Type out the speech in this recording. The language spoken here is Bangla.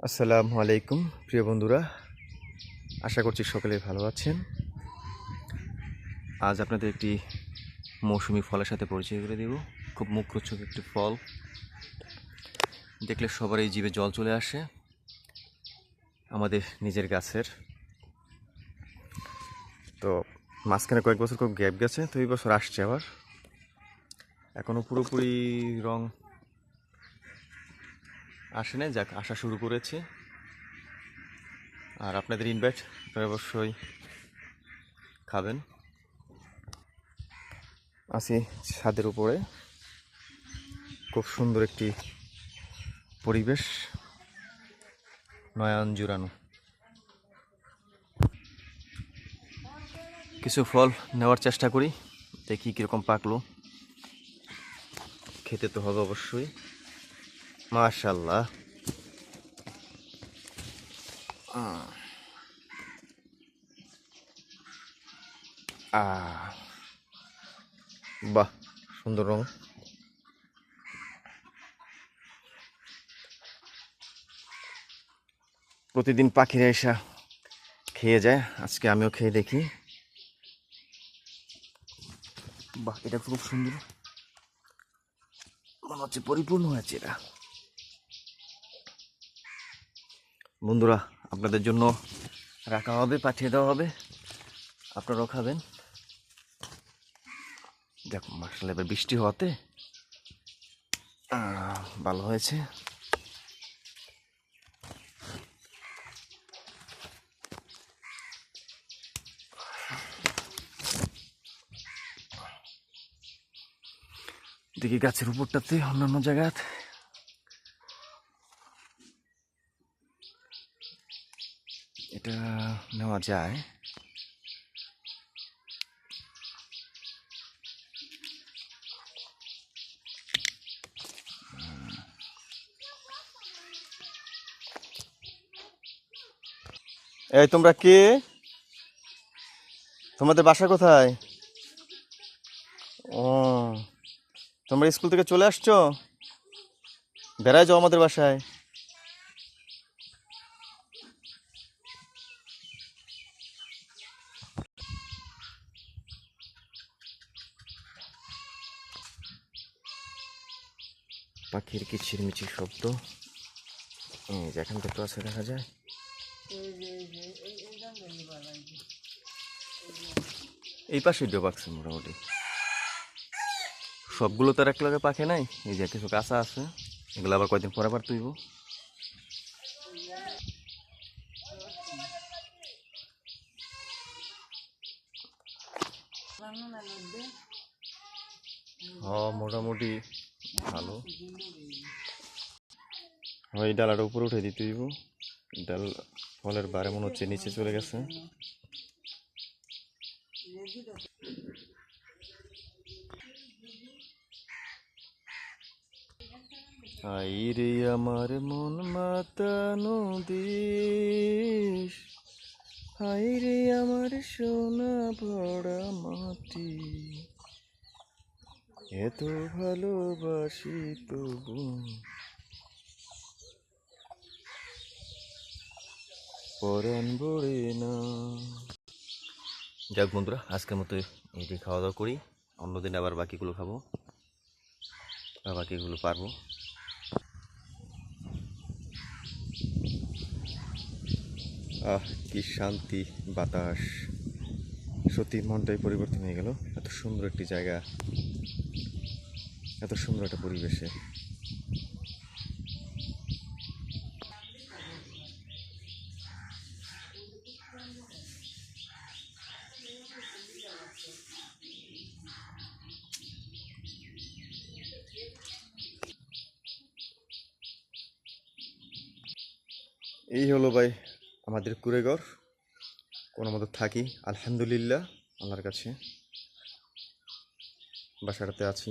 আসসালামু আলাইকুম প্রিয় বন্ধুরা, আশা করছি সকলে ভালো আছেন। আজ আপনাদের একটি মৌসুমি ফলের সাথে পরিচয় করে দেব। খুব মুখরোচক একটি ফল, দেখলে সবারই জিভে জল চলে আসে। আমাদের নিজের গাছের, তো মাঝখানে কয়েক বছর খুব গ্যাপ গেছে, তো এই বছর আসছে আবার। এখনও পুরোপুরি রং আসে না, যাক আসা শুরু করেছে। আর আপনাদের ইনভাইট, আপনারা অবশ্যই খাবেন। আছি ছাদের উপরে, খুব সুন্দর একটি পরিবেশ, নয়ন জুড়ানো। কিছু ফল নেওয়ার চেষ্টা করি, দেখি কীরকম পাকলো। খেতে তো হবে অবশ্যই। মাশাআল্লাহ, বাহ, সুন্দর রং। প্রতিদিন পাখিরা এসে খেয়ে যায়, আজকে আমিও খেয়ে দেখি। বাহ, এটা খুব সুন্দর, মনে হচ্ছে পরিপূর্ণ হয়েছে এটা। বন্ধুরা, আপনাদের জন্য রাখা হবে, পাঠিয়ে দেওয়া হবে, আপনারাও খাবেন। দেখো মাশাআল্লাহ, এবার বৃষ্টি হওয়াতে ভালো হয়েছে। দেখি গাছের উপরটাতে অন্যান্য জায়গায় এটা নেওয়া যায়। এই তোমরা কে? তোমাদের বাসা কোথায়? ও, তোমরা স্কুল থেকে চলে আসছো? বেড়ায় যাও আমাদের বাসায়। পাখির কিচিরমিচির শব্দ যেখান থেকে আছে দেখা যায়। এই পাশে ডিও পাকছে মোটামুটি, সবগুলো তো আর এক লগে পাখে নাই। এই যে কিছু কাঁচা আছে, এগুলো আবার কয়দিন পরে আবার তুইব। মোটামুটি ভালো। এই ডালাটা উপরে উঠে দিতে হইব, ডাল ফলের বারে মনে হচ্ছে নিচে চলে গেছে। আইরে আমার মন মাতানো দেশ, আইরে আমার সোনা ভরা মাটি, এত ভালোবাসি তবু পরাণ ভরে না। যাক বন্ধুরা, আজকের মতো এটি খাওয়া দাওয়া করি, অন্যদিন আবার বাকিগুলো খাবো বা বাকিগুলো পারবো। কি শান্তি বাতাস, সত্যি মনটাই পরিবর্তন হয়ে গেল। এত সুন্দর একটি জায়গা, এত সুন্দর একটা পরিবেশে। এই হলো ভাই আমাদের কুড়েঘর, কোনো মতো থাকি আলহামদুলিল্লাহ, আল্লাহর কাছে বাসাটাতে আছি।